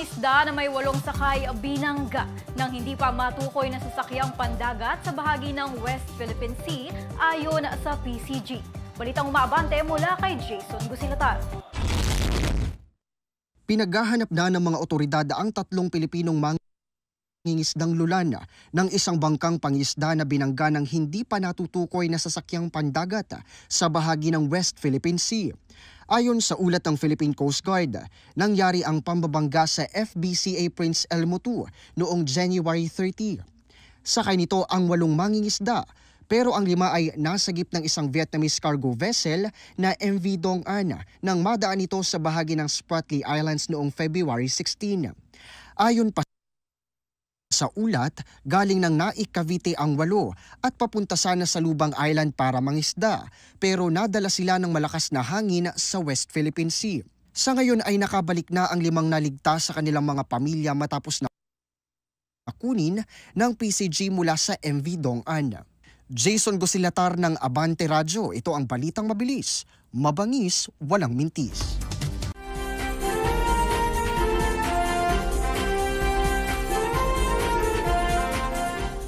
mangingisda na may 8 sakay binangga nang hindi pa matukoy na sasakyang pandagat sa bahagi ng West Philippine Sea ayon sa PCG. Balitang umaabante mula kay Jason Gusilatar. Pinaghahanap na ng mga otoridad ang 3 Pilipinong mangingisdang lulan ng isang bangkang pangisda na binangga ng hindi pa natutukoy na sasakyang pandagat sa bahagi ng West Philippine Sea. Ayon sa ulat ng Philippine Coast Guard, nangyari ang pambabangga sa FBCA Prince Elmo II noong January 30. Sakay nito ang 8 mangingisda, pero ang 5 ay nasagip ng isang Vietnamese cargo vessel na MV Dong An nang madaan ito sa bahagi ng Spratly Islands noong February 16. Ayon pa sa ulat, galing ng Naik, Cavite ang 8 at papunta sana sa Lubang Island para mangisda, pero nadala sila ng malakas na hangin sa West Philippine Sea. Sa ngayon ay nakabalik na ang 5 naligtas sa kanilang mga pamilya matapos na kunin ng PCG mula sa MV Dong An. Jason Gusilatar ng Abante Radyo, ito ang balitang mabilis, mabangis, walang mintis.